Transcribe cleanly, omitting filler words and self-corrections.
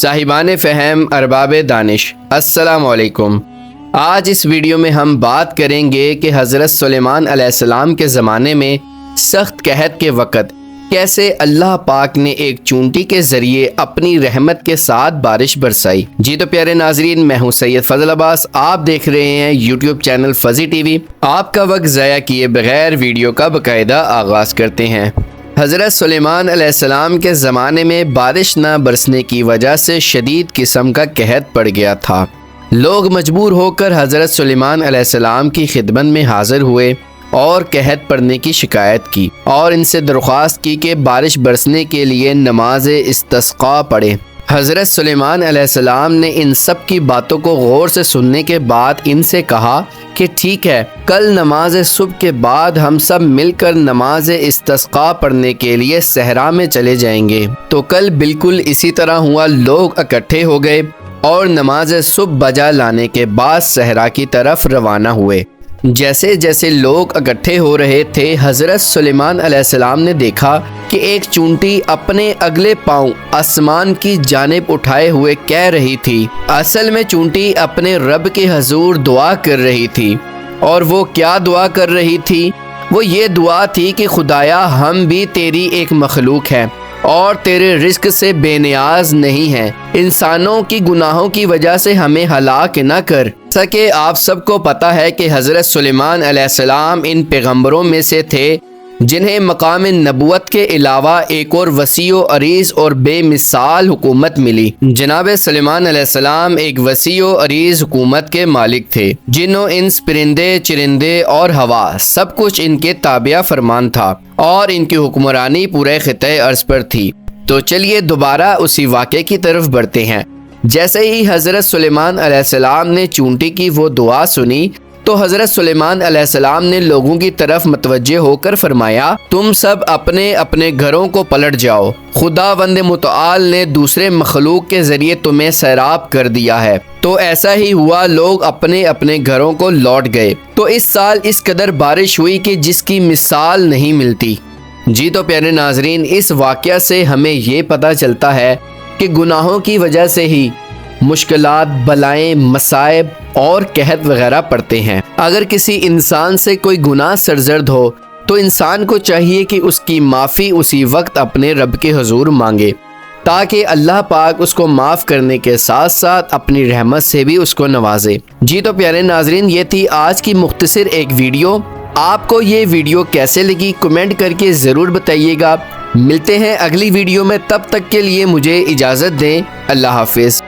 صاحبان فہم ارباب دانش السلام علیکم۔ آج اس ویڈیو میں ہم بات کریں گے کہ حضرت سلیمان علیہ السلام کے زمانے میں سخت قحط کے وقت کیسے اللہ پاک نے ایک چونٹی کے ذریعے اپنی رحمت کے ساتھ بارش برسائی۔ جی تو پیارے ناظرین، میں ہوں سید فضل عباس، آپ دیکھ رہے ہیں یوٹیوب چینل فضی ٹی وی۔ آپ کا وقت ضائع کیے بغیر ویڈیو کا باقاعدہ آغاز کرتے ہیں۔ حضرت سلیمان علیہ السلام کے زمانے میں بارش نہ برسنے کی وجہ سے شدید قسم کا قحط پڑ گیا تھا۔ لوگ مجبور ہو کر حضرت سلیمان علیہ السلام کی خدمت میں حاضر ہوئے اور قحط پڑنے کی شکایت کی اور ان سے درخواست کی کہ بارش برسنے کے لیے نماز استسقاء پڑھے۔ حضرت سلیمان علیہ السلام نے ان سب کی باتوں کو غور سے سننے کے بعد ان سے کہا کہ ٹھیک ہے، کل نماز صبح کے بعد ہم سب مل کر نماز استسقاء پڑھنے کے لیے صحرا میں چلے جائیں گے۔ تو کل بالکل اسی طرح ہوا، لوگ اکٹھے ہو گئے اور نماز صبح بجا لانے کے بعد صحرا کی طرف روانہ ہوئے۔ جیسے جیسے لوگ اکٹھے ہو رہے تھے، حضرت سلیمان علیہ السلام نے دیکھا کہ ایک چونٹی اپنے اگلے پاؤں آسمان کی جانب اٹھائے ہوئے کہہ رہی تھی۔ اصل میں چونٹی اپنے رب کے حضور دعا کر رہی تھی، اور وہ کیا دعا کر رہی تھی؟ وہ یہ دعا تھی کہ خدایا، ہم بھی تیری ایک مخلوق ہیں اور تیرے رزق سے بے نیاز نہیں ہیں، انسانوں کی گناہوں کی وجہ سے ہمیں ہلاک نہ کر۔ جیسا کہ آپ سب کو پتہ ہے کہ حضرت سلیمان علیہ السلام ان پیغمبروں میں سے تھے جنہیں مقام نبوت کے علاوہ ایک اور وسیع و عریض اور بے مثال حکومت ملی۔ جناب سلیمان علیہ السلام ایک وسیع و عریض حکومت کے مالک تھے، جنوں انس، پرندے چرندے اور ہوا سب کچھ ان کے تابع فرمان تھا، اور ان کی حکمرانی پورے خطے ارض پر تھی۔ تو چلیے دوبارہ اسی واقعے کی طرف بڑھتے ہیں۔ جیسے ہی حضرت سلیمان علیہ السلام نے چونٹی کی وہ دعا سنی تو حضرت سلیمان علیہ السلام نے لوگوں کی طرف متوجہ ہو کر فرمایا، تم سب اپنے اپنے گھروں کو پلٹ جاؤ، خداوند متعال نے دوسرے مخلوق کے ذریعے تمہیں سیراب کر دیا ہے۔ تو ایسا ہی ہوا، لوگ اپنے اپنے گھروں کو لوٹ گئے۔ تو اس سال اس قدر بارش ہوئی کہ جس کی مثال نہیں ملتی۔ جی تو پیارے ناظرین، اس واقعہ سے ہمیں یہ پتہ چلتا ہے کہ گناہوں کی وجہ سے ہی مشکلات، بلائیں، مصائب اور قحط وغیرہ پڑتے ہیں۔ اگر کسی انسان سے کوئی گناہ سرزد ہو تو انسان کو چاہیے کہ اس کی معافی اسی وقت اپنے رب کے حضور مانگے، تاکہ اللہ پاک اس کو معاف کرنے کے ساتھ ساتھ اپنی رحمت سے بھی اس کو نوازے۔ جی تو پیارے ناظرین، یہ تھی آج کی مختصر ایک ویڈیو۔ آپ کو یہ ویڈیو کیسے لگی کمنٹ کر کے ضرور بتائیے گا۔ ملتے ہیں اگلی ویڈیو میں، تب تک کے لیے مجھے اجازت دیں۔ اللہ حافظ۔